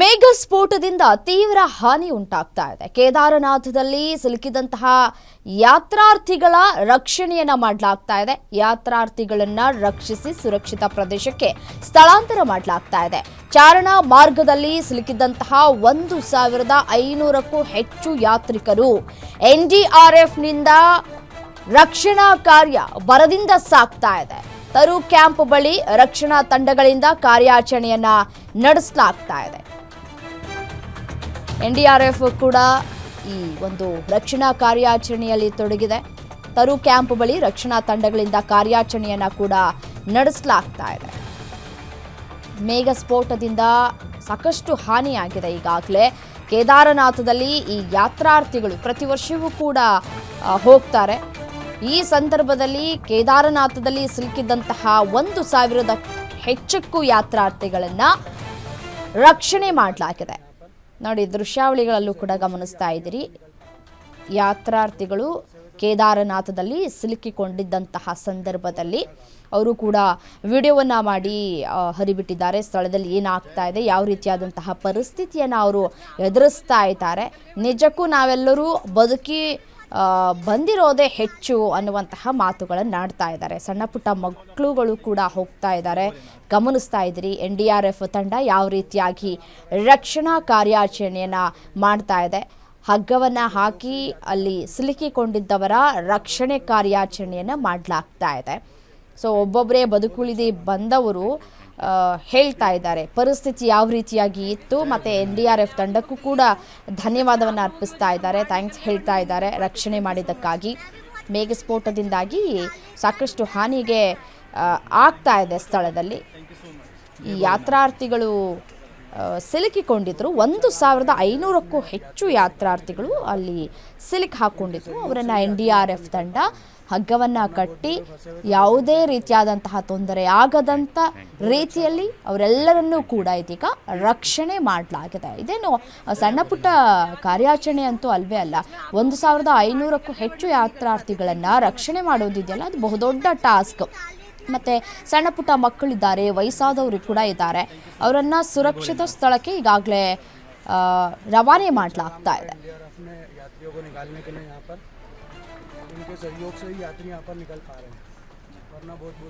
ಮೇಘ ಸ್ಫೋಟದಿಂದ ತೀವ್ರ ಹಾನಿ ಉಂಟಾಗ್ತಾ ಇದೆ. ಕೇದಾರನಾಥದಲ್ಲಿ ಸಿಲುಕಿದಂತಹ ಯಾತ್ರಾರ್ಥಿಗಳ ರಕ್ಷಣೆಯನ್ನ ಮಾಡಲಾಗ್ತಾ ಇದೆ. ಯಾತ್ರಾರ್ಥಿಗಳನ್ನ ರಕ್ಷಿಸಿ ಸುರಕ್ಷಿತ ಪ್ರದೇಶಕ್ಕೆ ಸ್ಥಳಾಂತರ ಮಾಡಲಾಗ್ತಾ ಇದೆ. ಚಾರಣ ಮಾರ್ಗದಲ್ಲಿ ಸಿಲುಕಿದಂತಹ 1,500ಕ್ಕೂ ಹೆಚ್ಚು ಯಾತ್ರಿಕರು ಎನ್ಡಿಆರ್ಎಫ್ನಿಂದ ರಕ್ಷಣಾ ಕಾರ್ಯ ಭರದಿಂದ ಸಾಗ್ತಾ ಇದೆ. ತರು ಕ್ಯಾಂಪ್ ಬಳಿ ರಕ್ಷಣಾ ತಂಡಗಳಿಂದ ಕಾರ್ಯಾಚರಣೆಯನ್ನ ನಡೆಸಲಾಗ್ತಾ ಇದೆ. ಎನ್ಡಿಆರ್ಎಫ್ ಕೂಡ ಈ ಒಂದು ರಕ್ಷಣಾ ಕಾರ್ಯಾಚರಣೆಯಲ್ಲಿ ತೊಡಗಿದೆ. ತರು ಕ್ಯಾಂಪ್ ಬಳಿ ರಕ್ಷಣಾ ತಂಡಗಳಿಂದ ಕಾರ್ಯಾಚರಣೆಯನ್ನ ಕೂಡ ನಡೆಸಲಾಗ್ತಾ ಇದೆ. ಮೇಘ ಸ್ಫೋಟದಿಂದ ಸಾಕಷ್ಟು ಹಾನಿಯಾಗಿದೆ. ಈಗಾಗಲೇ ಕೇದಾರನಾಥದಲ್ಲಿ ಈ ಯಾತ್ರಾರ್ಥಿಗಳು ಪ್ರತಿ ವರ್ಷವೂ ಕೂಡ ಹೋಗ್ತಾರೆ. ಈ ಸಂದರ್ಭದಲ್ಲಿ ಕೇದಾರನಾಥದಲ್ಲಿ ಸಿಲುಕಿದಂತಹ 1,000 ಹೆಚ್ಚಕ್ಕೂ ಯಾತ್ರಾರ್ಥಿಗಳನ್ನ ರಕ್ಷಣೆ ಮಾಡಲಾಗಿದೆ. ನೋಡಿ, ದೃಶ್ಯಾವಳಿಗಳಲ್ಲೂ ಕೂಡ ಗಮನಿಸ್ತಾ ಇದ್ದೀರಿ. ಯಾತ್ರಾರ್ಥಿಗಳು ಕೇದಾರನಾಥದಲ್ಲಿ ಸಿಲುಕಿಕೊಂಡಿದ್ದಂತಹ ಸಂದರ್ಭದಲ್ಲಿ ಅವರು ಕೂಡ ವಿಡಿಯೋವನ್ನ ಮಾಡಿ ಹರಿಬಿಟ್ಟಿದ್ದಾರೆ. ಸ್ಥಳದಲ್ಲಿ ಏನಾಗ್ತಾ ಇದೆ, ಯಾವ ರೀತಿಯಾದಂತಹ ಪರಿಸ್ಥಿತಿಯನ್ನು ಅವರು ಎದುರಿಸ್ತಾ ಇದ್ದಾರೆ. ನಿಜಕ್ಕೂ ನಾವೆಲ್ಲರೂ ಬದುಕಿ ಬಂದಿರೋದೇ ಹೆಚ್ಚು ಅನ್ನುವಂತಹ ಮಾತುಗಳನ್ನು ಆಡ್ತಾ ಇದ್ದಾರೆ. ಸಣ್ಣ ಪುಟ್ಟ ಮಕ್ಕಳುಗಳು ಕೂಡ ಹೋಗ್ತಾ ಇದ್ದಾರೆ. ಗಮನಿಸ್ತಾ ಇದ್ದೀರಿ ಎನ್ಡಿಆರ್ಎಫ್ ತಂಡ ಯಾವ ರೀತಿಯಾಗಿ ರಕ್ಷಣಾ ಕಾರ್ಯಾಚರಣೆಯನ್ನು ಮಾಡ್ತಾ ಇದೆ. ಹಗ್ಗವನ್ನು ಹಾಕಿ ಅಲ್ಲಿ ಸಿಲುಕಿಕೊಂಡಿದ್ದವರ ರಕ್ಷಣೆ ಕಾರ್ಯಾಚರಣೆಯನ್ನು ಮಾಡಲಾಗ್ತಾ ಇದೆ. ಸೊ ಒಬ್ಬೊಬ್ಬರೇ ಬದುಕುಳಿದು ಬಂದವರು ಹೇಳ್ತಾ ಇದ್ದಾರೆ ಪರಿಸ್ಥಿತಿ ಯಾವ ರೀತಿಯಾಗಿ ಇತ್ತು. ಮತ್ತು ಎನ್ಡಿಆರ್ಎಫ್ ತಂಡಕ್ಕೂ ಕೂಡ ಧನ್ಯವಾದವನ್ನು ಅರ್ಪಿಸ್ತಾ ಇದ್ದಾರೆ. ಥ್ಯಾಂಕ್ಸ್ ಹೇಳ್ತಾ ಇದ್ದಾರೆ ರಕ್ಷಣೆ ಮಾಡಿದ್ದಕ್ಕಾಗಿ. ಮೇಘಸ್ಫೋಟದಿಂದಾಗಿ ಸಾಕಷ್ಟು ಹಾನಿಗೆ ಆಗ್ತಾ ಇದೆ ಸ್ಥಳದಲ್ಲಿ. ಈ ಯಾತ್ರಾರ್ಥಿಗಳು ಸಿಲುಕಿಕೊಂಡಿದ್ರು. 1,500ಕ್ಕೂ ಹೆಚ್ಚು ಯಾತ್ರಾರ್ಥಿಗಳು ಅಲ್ಲಿ ಸಿಲುಕಿ ಹಾಕ್ಕೊಂಡಿದ್ರು. ಅವರನ್ನು ಎನ್ಡಿಆರ್ಎಫ್ ತಂಡ ಹಗ್ಗವನ್ನು ಕಟ್ಟಿ ಯಾವುದೇ ರೀತಿಯಾದಂತಹ ತೊಂದರೆ ಆಗದಂಥ ರೀತಿಯಲ್ಲಿ ಅವರೆಲ್ಲರನ್ನೂ ಕೂಡ ಇದೀಗ ರಕ್ಷಣೆ ಮಾಡಲಾಗಿದೆ. ಇದೇನು ಸಣ್ಣ ಪುಟ್ಟ ಕಾರ್ಯಾಚರಣೆ ಅಂತೂ ಅಲ್ವೇ ಅಲ್ಲ. 1,500ಕ್ಕೂ ಹೆಚ್ಚು ಯಾತ್ರಾರ್ಥಿಗಳನ್ನು ರಕ್ಷಣೆ ಮಾಡೋದಿದೆಯಲ್ಲ, ಅದು ಬಹುದೊಡ್ಡ ಟಾಸ್ಕ್. ಮತ್ತು ಸಣ್ಣ ಪುಟ್ಟ ಮಕ್ಕಳಿದ್ದಾರೆ, ವಯಸ್ಸಾದವರು ಕೂಡ ಇದ್ದಾರೆ. ಅವರನ್ನು ಸುರಕ್ಷಿತ ಸ್ಥಳಕ್ಕೆ ಈಗಾಗಲೇ ರವಾನೆ ಮಾಡಲಾಗ್ತಾ ಇದೆ. उनके सहयोग से ही यात्री यहाँ पर निकल पा रहे हैं, वरना बहुत बुरा